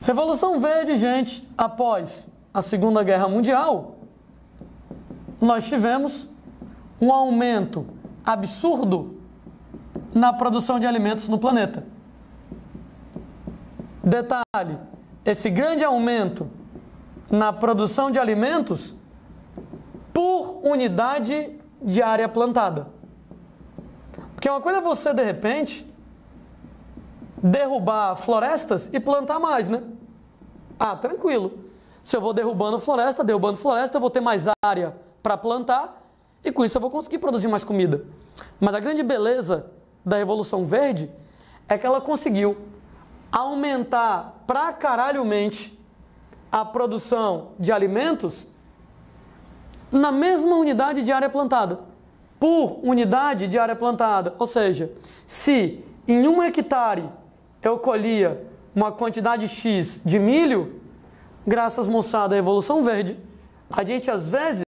Revolução Verde, gente, após a Segunda Guerra Mundial, nós tivemos um aumento absurdo na produção de alimentos no planeta. Detalhe, esse grande aumento na produção de alimentos por unidade de área plantada. Porque uma coisa é você, de repente, derrubar florestas e plantar mais, né? Ah, tranquilo. Se eu vou derrubando floresta, eu vou ter mais área para plantar e com isso eu vou conseguir produzir mais comida. Mas a grande beleza da Revolução Verde é que ela conseguiu aumentar pra caralhomente a produção de alimentos na mesma unidade de área plantada. Por unidade de área plantada. Ou seja, se em 1 hectare eu colhia uma quantidade X de milho, graças, moçada, à Revolução Verde, a gente às vezes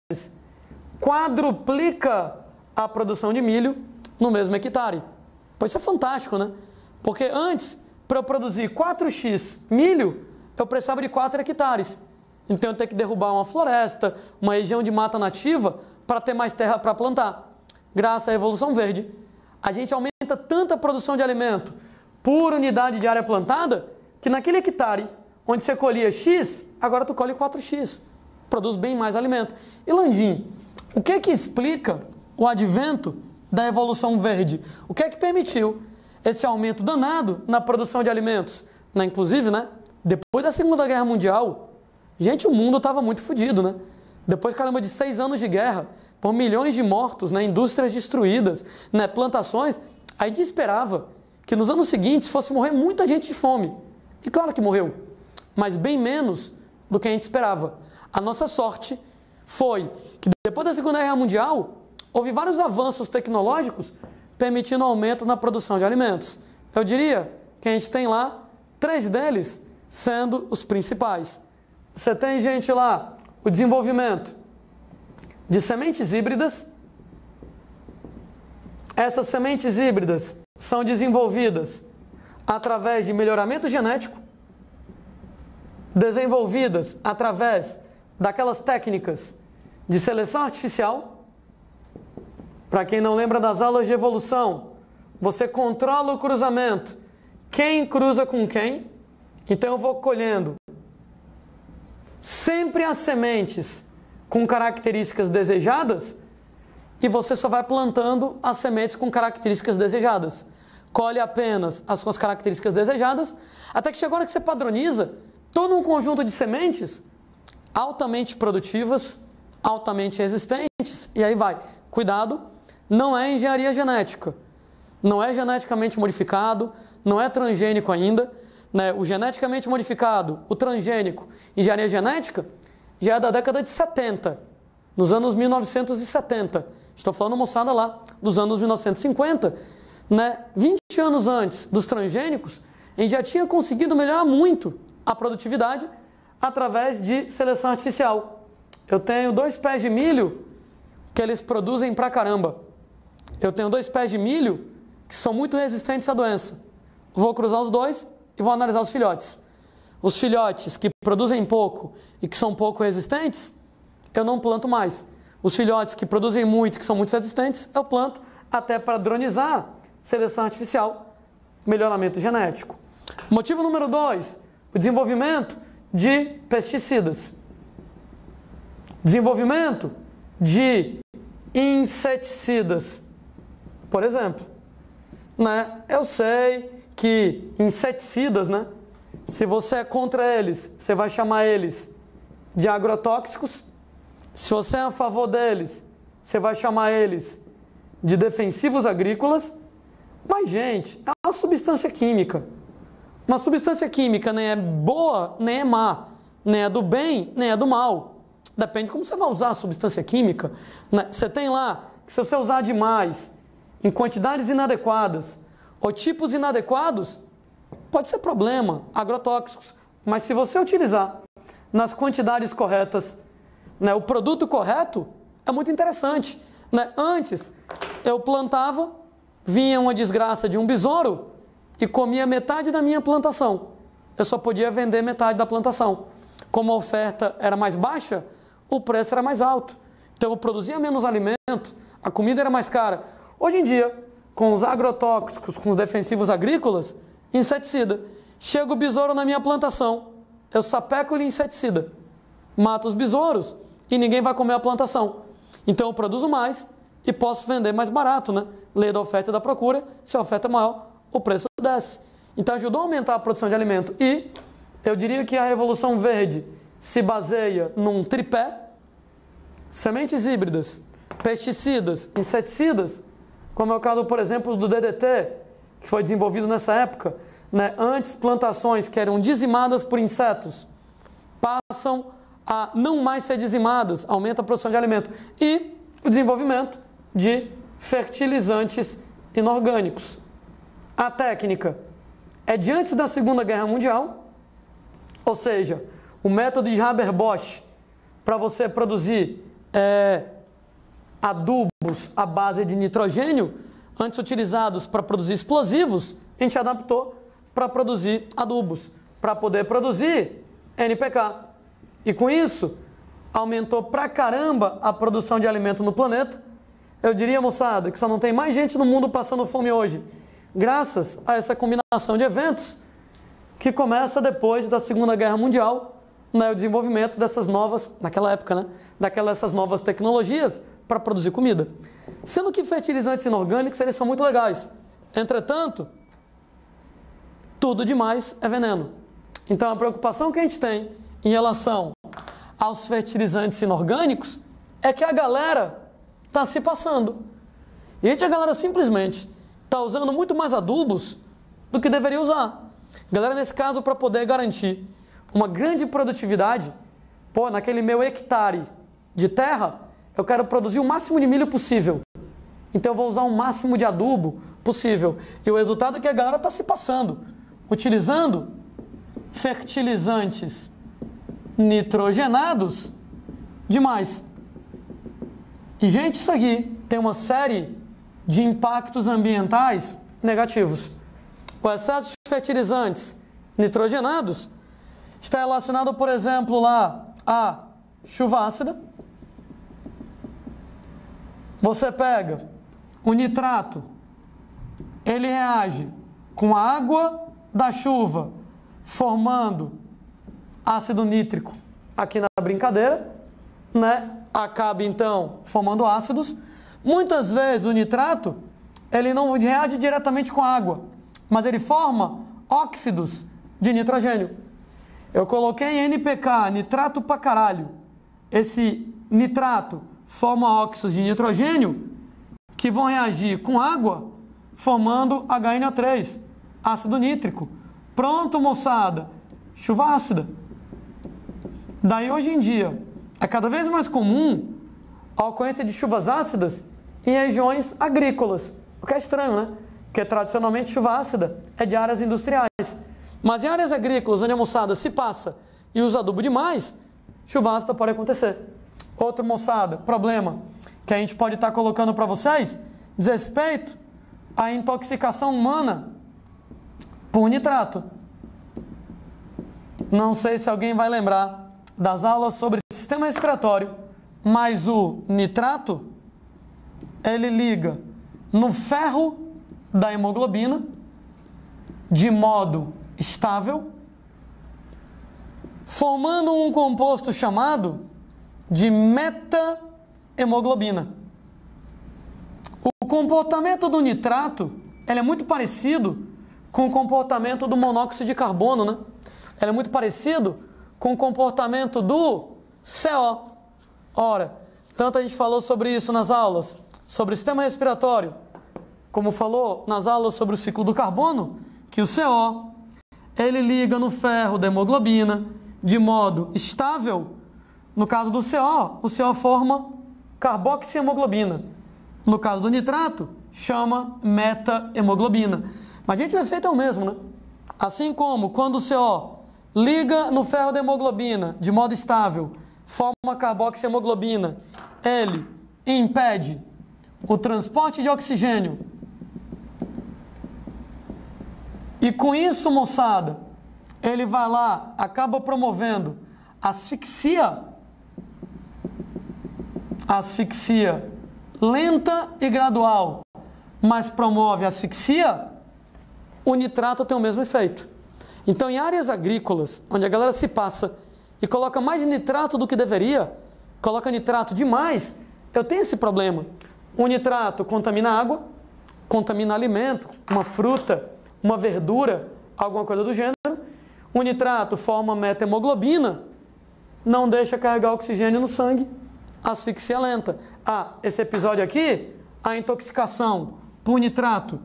quadruplica a produção de milho no mesmo hectare. Pois isso é fantástico, né? Porque antes, para eu produzir 4x milho, eu precisava de 4 hectares. Então eu tenho que derrubar uma floresta, uma região de mata nativa, para ter mais terra para plantar. Graças à Revolução Verde, a gente aumenta tanta produção de alimento por unidade de área plantada, que naquele hectare onde você colhia X, agora tu colhe 4x. Produz bem mais alimento. E Landim, o que é que explica o advento da Revolução Verde? O que é que permitiu esse aumento danado na produção de alimentos? Inclusive, né, depois da Segunda Guerra Mundial, gente, o mundo estava muito fodido, né? Depois, caramba, de 6 anos de guerra, por milhões de mortos, né, indústrias destruídas, né, plantações, a gente esperava que nos anos seguintes fosse morrer muita gente de fome. E claro que morreu, mas bem menos do que a gente esperava. A nossa sorte foi que depois da Segunda Guerra Mundial, houve vários avanços tecnológicos permitindo aumento na produção de alimentos. Eu diria que a gente tem lá 3 deles sendo os principais. Você tem, gente, lá o desenvolvimento de sementes híbridas. Essas sementes híbridas são desenvolvidas através de melhoramento genético, desenvolvidas através daquelas técnicas de seleção artificial. Para quem não lembra das aulas de evolução, você controla o cruzamento, quem cruza com quem. Então eu vou colhendo sempre as sementes com características desejadas e você só vai plantando as sementes com características desejadas. Colhe apenas as suas características desejadas, até que chega a hora que você padroniza todo um conjunto de sementes altamente produtivas, altamente resistentes, e aí vai. Cuidado, não é engenharia genética, não é geneticamente modificado, não é transgênico ainda, né? O geneticamente modificado, o transgênico, engenharia genética, já é da década de 70, nos anos 1970. Estou falando, moçada, lá dos anos 1950, né? 20 anos antes dos transgênicos, a gente já tinha conseguido melhorar muito a produtividade através de seleção artificial. Eu tenho 2 pés de milho que eles produzem pra caramba. Eu tenho 2 pés de milho que são muito resistentes à doença. Vou cruzar os 2 e vou analisar os filhotes. Os filhotes que produzem pouco e que são pouco resistentes, eu não planto mais. Os filhotes que produzem muito e que são muito resistentes, eu planto até padronizar seleção artificial, melhoramento genético. Motivo número 2, o desenvolvimento de pesticidas. Desenvolvimento de inseticidas. Por exemplo, né, eu sei que inseticidas, né, se você é contra eles, você vai chamar eles de agrotóxicos. Se você é a favor deles, você vai chamar eles de defensivos agrícolas. Mas, gente, é uma substância química. Uma substância química nem é boa, nem é má. Nem é do bem, nem é do mal. Depende de como você vai usar a substância química. Você tem lá que se você usar demais, em quantidades inadequadas, ou tipos inadequados, pode ser problema, agrotóxicos. Mas se você utilizar nas quantidades corretas, né, o produto correto, é muito interessante. Né? Antes, eu plantava, vinha uma desgraça de um besouro e comia metade da minha plantação. eu só podia vender metade da plantação. Como a oferta era mais baixa, o preço era mais alto. Então eu produzia menos alimento, a comida era mais cara. Hoje em dia, com os agrotóxicos, com os defensivos agrícolas, inseticida. Chega o besouro na minha plantação, eu sapeco-lhe inseticida. Mato os besouros e ninguém vai comer a plantação. Então eu produzo mais e posso vender mais barato, né? Lei da oferta e da procura, se a oferta é maior, o preço desce. Então ajudou a aumentar a produção de alimento. E eu diria que a Revolução Verde se baseia num tripé: sementes híbridas, pesticidas, inseticidas, como é o caso, por exemplo, do DDT, que foi desenvolvido nessa época, né? Antes, plantações que eram dizimadas por insetos passam a não mais ser dizimadas, aumenta a produção de alimento. E o desenvolvimento de fertilizantes inorgânicos. A técnica é de antes da Segunda Guerra Mundial, ou seja, o método de Haber-Bosch para você produzir adubos à base de nitrogênio, antes utilizados para produzir explosivos, a gente adaptou para produzir adubos, para poder produzir NPK. E com isso, aumentou pra caramba a produção de alimento no planeta. Eu diria, moçada, que só não tem mais gente no mundo passando fome hoje, graças a essa combinação de eventos que começa depois da Segunda Guerra Mundial, né, o desenvolvimento dessas novas, naquela época, né, dessas novas tecnologias para produzir comida. Sendo que fertilizantes inorgânicos, eles são muito legais. Entretanto, tudo demais é veneno. Então a preocupação que a gente tem em relação aos fertilizantes inorgânicos é que a galera está se passando. E a galera simplesmente está usando muito mais adubos do que deveria usar. Galera, nesse caso, para poder garantir uma grande produtividade, naquele meu hectare de terra, eu quero produzir o máximo de milho possível. Então eu vou usar o máximo de adubo possível. E o resultado é que a galera está se passando, utilizando fertilizantes nitrogenados demais. E, gente, isso aqui tem uma série de impactos ambientais negativos. O excesso de fertilizantes nitrogenados está relacionado, por exemplo, lá a chuva ácida. Você pega o nitrato, ele reage com a água da chuva, formando ácido nítrico aqui na brincadeira, né? Acaba então formando ácidos. Muitas vezes o nitrato, ele não reage diretamente com a água, mas ele forma óxidos de nitrogênio. Eu coloquei NPK, nitrato pra caralho. Esse nitrato forma óxidos de nitrogênio que vão reagir com água, formando HNO3, ácido nítrico. Pronto, moçada, chuva ácida. Daí hoje em dia é cada vez mais comum a ocorrência de chuvas ácidas em regiões agrícolas, o que é estranho, né? Porque tradicionalmente chuva ácida é de áreas industriais. Mas em áreas agrícolas, onde a moçada se passa e usa adubo demais, chuva ácida pode acontecer. Outro, moçada, problema que a gente pode estar colocando para vocês, diz respeito à intoxicação humana por nitrato. Não sei se alguém vai lembrar das aulas sobre sistema respiratório, mas o nitrato, ele liga no ferro da hemoglobina de modo estável, formando um composto chamado de meta-hemoglobina. O comportamento do nitrato, ele é muito parecido com o comportamento do monóxido de carbono, né? Ele é muito parecido com o comportamento do CO. Ora, tanto a gente falou sobre isso nas aulas sobre o sistema respiratório, como falou nas aulas sobre o ciclo do carbono, que o CO, ele liga no ferro da hemoglobina de modo estável. No caso do CO, o CO forma carboxihemoglobina. No caso do nitrato, chama meta-hemoglobina. Mas, gente, o efeito é o mesmo, né? Assim como quando o CO liga no ferro da hemoglobina de modo estável, forma carboxihemoglobina, ele impede o transporte de oxigênio. E com isso, moçada, ele vai lá, acaba promovendo asfixia lenta e gradual, mas promove asfixia, o nitrato tem o mesmo efeito. Então, em áreas agrícolas, onde a galera se passa e coloca mais nitrato do que deveria, coloca nitrato demais, eu tenho esse problema. O nitrato contamina água, contamina alimento, uma fruta, uma verdura, alguma coisa do gênero. O nitrato forma metahemoglobina, não deixa carregar oxigênio no sangue, asfixia lenta. Esse episódio aqui, a intoxicação por nitrato.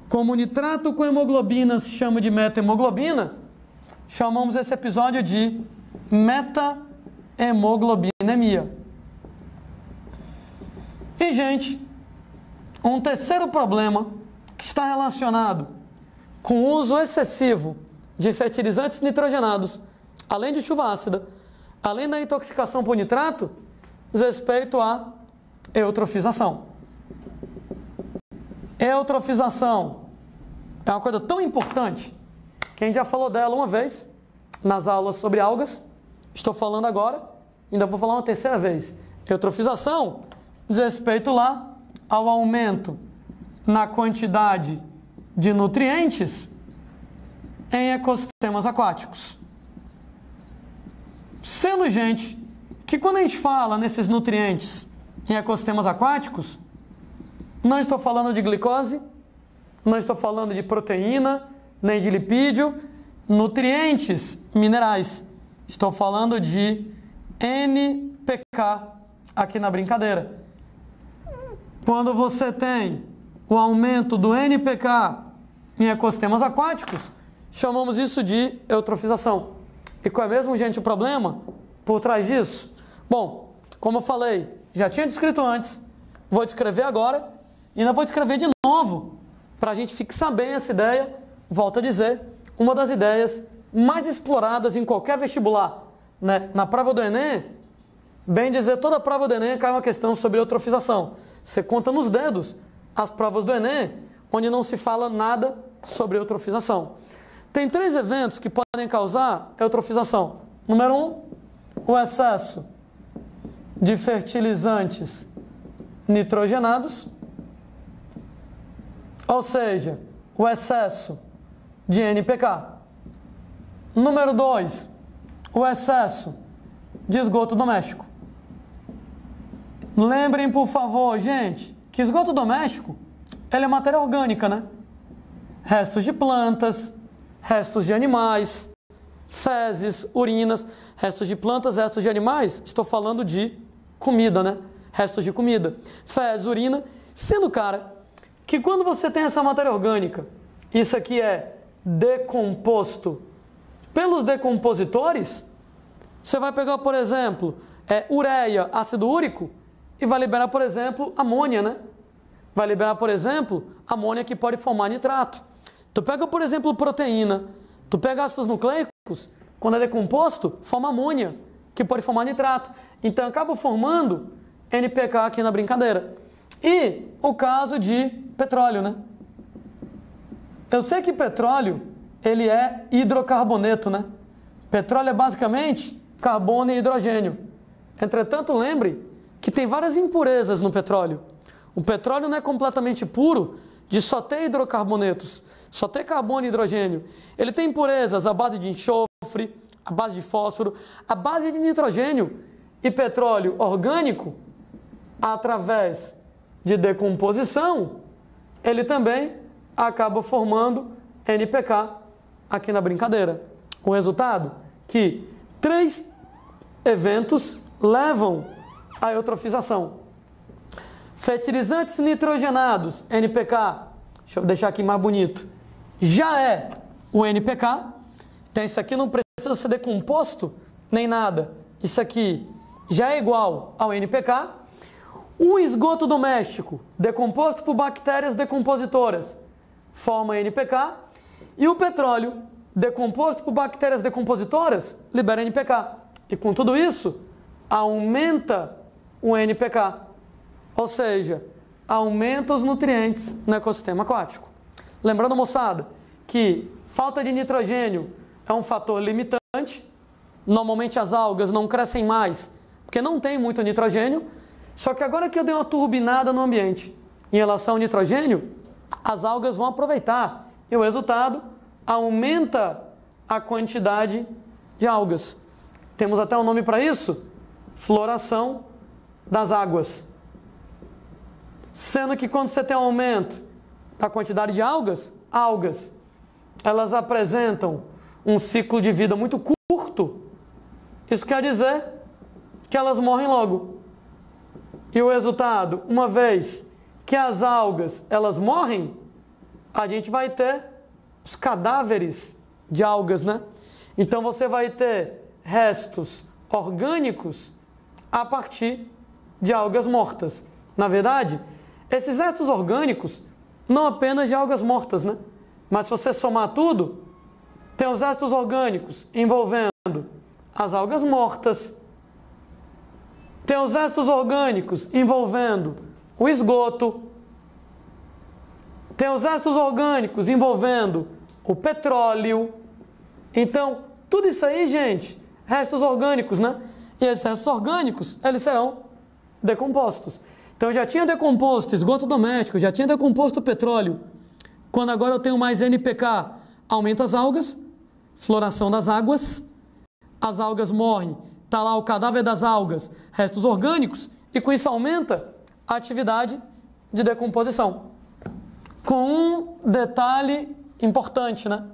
Como o nitrato com hemoglobina se chama de metahemoglobina, chamamos esse episódio de metahemoglobinemia. E, gente, um terceiro problema que está relacionado com o uso excessivo de fertilizantes nitrogenados, além de chuva ácida, além da intoxicação por nitrato, diz respeito à eutrofização. Eutrofização é uma coisa tão importante que a gente já falou dela uma vez nas aulas sobre algas. Estou falando agora, ainda vou falar uma terceira vez. Eutrofização diz respeito lá ao aumento na quantidade de nutrientes em ecossistemas aquáticos. Sendo, gente, que quando a gente fala nesses nutrientes em ecossistemas aquáticos, não estou falando de glicose, não estou falando de proteína, nem de lipídio, nutrientes minerais. Estou falando de NPK aqui na brincadeira. Quando você tem o aumento do NPK em ecossistemas aquáticos, chamamos isso de eutrofização. E qual é mesmo, gente, o problema por trás disso? Bom, como eu falei, já tinha descrito antes, vou descrever agora e ainda vou descrever de novo para a gente fixar bem essa ideia. Volto a dizer, uma das ideias mais exploradas em qualquer vestibular, né? Na prova do Enem, bem dizer, toda prova do Enem cai uma questão sobre eutrofização. Você conta nos dedos as provas do Enem, onde não se fala nada sobre eutrofização. Tem 3 eventos que podem causar eutrofização. Número 1, o excesso de fertilizantes nitrogenados, ou seja, o excesso de NPK. Número 2, o excesso de esgoto doméstico. Lembrem, por favor, gente, que esgoto doméstico, ele é matéria orgânica, né? Restos de plantas, restos de animais, fezes, urinas, restos de plantas, restos de animais, estou falando de comida, né? Restos de comida, fezes, urina, sendo, cara, que quando você tem essa matéria orgânica, isso aqui é decomposto pelos decompositores, você vai pegar, por exemplo, ureia, ácido úrico, e vai liberar, por exemplo, amônia, né? Vai liberar, por exemplo, amônia que pode formar nitrato. Tu pega, por exemplo, proteína, tu pega ácidos nucleicos, quando é decomposto, forma amônia, que pode formar nitrato. Então, acaba formando NPK aqui na brincadeira. E o caso de petróleo, né? Eu sei que petróleo, ele é hidrocarboneto, né? Petróleo é basicamente carbono e hidrogênio. Entretanto, lembre que tem várias impurezas no petróleo. O petróleo não é completamente puro de só ter hidrocarbonetos, só ter carbono e hidrogênio. Ele tem impurezas à base de enxofre, à base de fósforo, à base de nitrogênio e petróleo orgânico, através de decomposição, ele também acaba formando NPK aqui na brincadeira. O resultado? Que 3 eventos levam à eutrofização. Fertilizantes nitrogenados, NPK, deixa eu deixar aqui mais bonito, já é o NPK, então isso aqui não precisa ser decomposto nem nada, isso aqui já é igual ao NPK. O esgoto doméstico, decomposto por bactérias decompositoras, forma NPK, e o petróleo, decomposto por bactérias decompositoras, libera NPK. E com tudo isso, aumenta o NPK, ou seja, aumenta os nutrientes no ecossistema aquático. Lembrando, moçada, que falta de nitrogênio é um fator limitante. Normalmente as algas não crescem mais, porque não tem muito nitrogênio. Só que agora que eu dei uma turbinada no ambiente em relação ao nitrogênio, as algas vão aproveitar. E o resultado aumenta a quantidade de algas. Temos até um nome para isso: floração das águas. Sendo que quando você tem um aumento da quantidade de algas, elas apresentam um ciclo de vida muito curto. Isso quer dizer que elas morrem logo. E o resultado, uma vez que as algas elas morrem, a gente vai ter os cadáveres de algas, né? Então você vai ter restos orgânicos a partir de algas mortas. Na verdade, esses restos orgânicos não apenas de algas mortas, né? Mas se você somar tudo, tem os restos orgânicos envolvendo as algas mortas, tem os restos orgânicos envolvendo o esgoto, tem os restos orgânicos envolvendo o petróleo. Então, tudo isso aí, gente, restos orgânicos, né? E esses restos orgânicos, eles serão decompostos. Então, eu já tinha decomposto esgoto doméstico, já tinha decomposto petróleo. Quando agora eu tenho mais NPK, aumenta as algas, floração das águas, as algas morrem, está lá o cadáver das algas, restos orgânicos, e com isso aumenta a atividade de decomposição. Com um detalhe importante, né?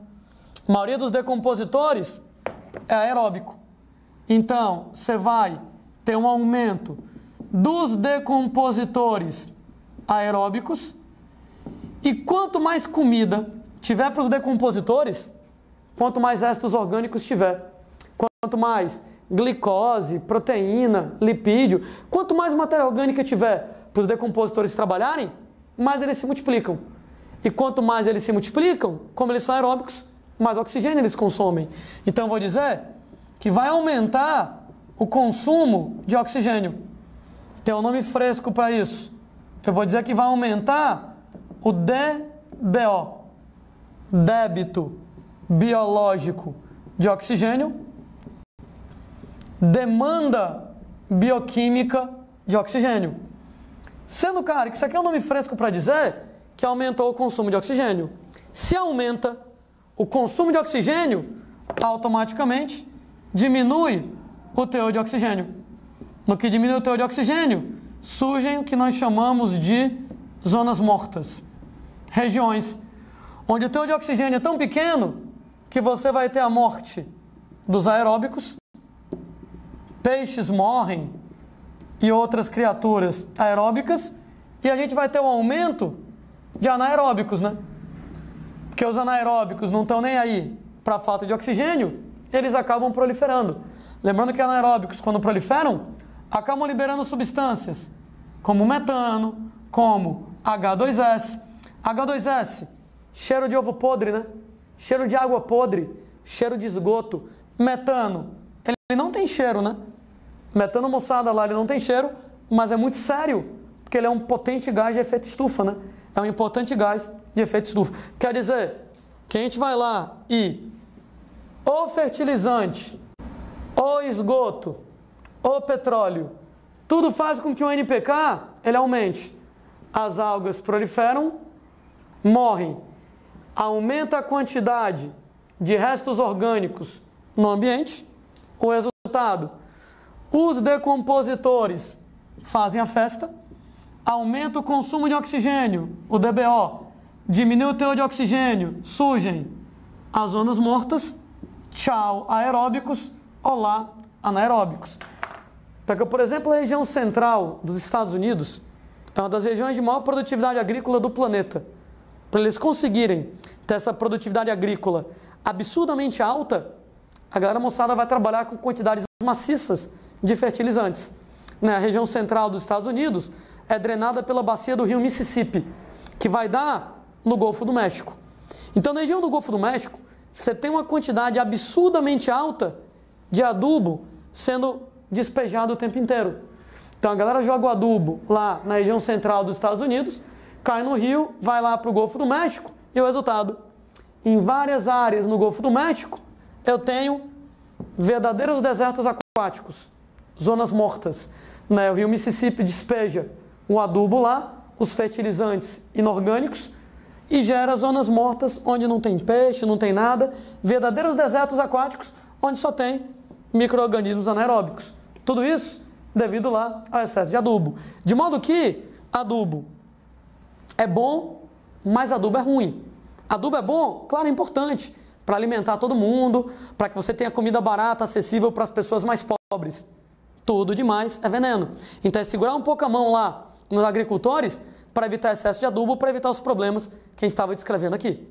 A maioria dos decompositores é aeróbico. Então, você vai ter um aumento dos decompositores aeróbicos, e quanto mais comida tiver para os decompositores, quanto mais restos orgânicos tiver, quanto mais glicose, proteína, lipídio, quanto mais matéria orgânica tiver para os decompositores trabalharem, mais eles se multiplicam. E quanto mais eles se multiplicam, como eles são aeróbicos, mais oxigênio eles consomem. Então, eu vou dizer que vai aumentar o consumo de oxigênio. Tem um nome fresco para isso. Eu vou dizer que vai aumentar o DBO, débito biológico de oxigênio, demanda bioquímica de oxigênio. Sendo, cara, que isso aqui é um nome fresco para dizer que aumentou o consumo de oxigênio. Se aumenta o consumo de oxigênio, automaticamente diminui o teor de oxigênio. No que diminui o teor de oxigênio, surgem o que nós chamamos de zonas mortas. Regiões onde o teor de oxigênio é tão pequeno que você vai ter a morte dos aeróbicos, peixes morrem e outras criaturas aeróbicas, e a gente vai ter um aumento de anaeróbicos, né? Porque os anaeróbicos não estão nem aí para a falta de oxigênio, eles acabam proliferando. Lembrando que anaeróbicos, quando proliferam, acabam liberando substâncias como metano, como H2S. H2S, cheiro de ovo podre, né? Cheiro de água podre, cheiro de esgoto. Metano, ele não tem cheiro, né? Metano, moçada, lá ele não tem cheiro, mas é muito sério, porque ele é um potente gás de efeito estufa, né? É um importante gás de efeito estufa. Quer dizer que a gente vai lá e ou fertilizante, ou esgoto, ou petróleo, tudo faz com que o NPK ele aumente. As algas proliferam, morrem, aumenta a quantidade de restos orgânicos no ambiente. O resultado, os decompositores fazem a festa, aumenta o consumo de oxigênio, o DBO, diminui o teor de oxigênio, surgem as zonas mortas, tchau aeróbicos, olá anaeróbicos. Pega, por exemplo, a região central dos Estados Unidos, é uma das regiões de maior produtividade agrícola do planeta. Para eles conseguirem ter essa produtividade agrícola absurdamente alta, a galera moçada vai trabalhar com quantidades maciças de fertilizantes. A região central dos Estados Unidos é drenada pela bacia do rio Mississippi, que vai dar no Golfo do México. Então, na região do Golfo do México, você tem uma quantidade absurdamente alta de adubo sendo despejado o tempo inteiro. Então, a galera joga o adubo lá na região central dos Estados Unidos, cai no rio, vai lá para o Golfo do México, e o resultado, em várias áreas no Golfo do México, eu tenho verdadeiros desertos aquáticos, zonas mortas. Né? O rio Mississippi despeja o adubo lá, os fertilizantes inorgânicos, e gera zonas mortas onde não tem peixe, não tem nada. Verdadeiros desertos aquáticos onde só tem micro-organismos anaeróbicos. Tudo isso devido lá ao excesso de adubo. De modo que adubo é bom, mas adubo é ruim. Adubo é bom? Claro, é importante para alimentar todo mundo, para que você tenha comida barata, acessível para as pessoas mais pobres. Tudo demais é veneno. Então é segurar um pouco a mão lá nos agricultores para evitar excesso de adubo, para evitar os problemas que a gente estava descrevendo aqui.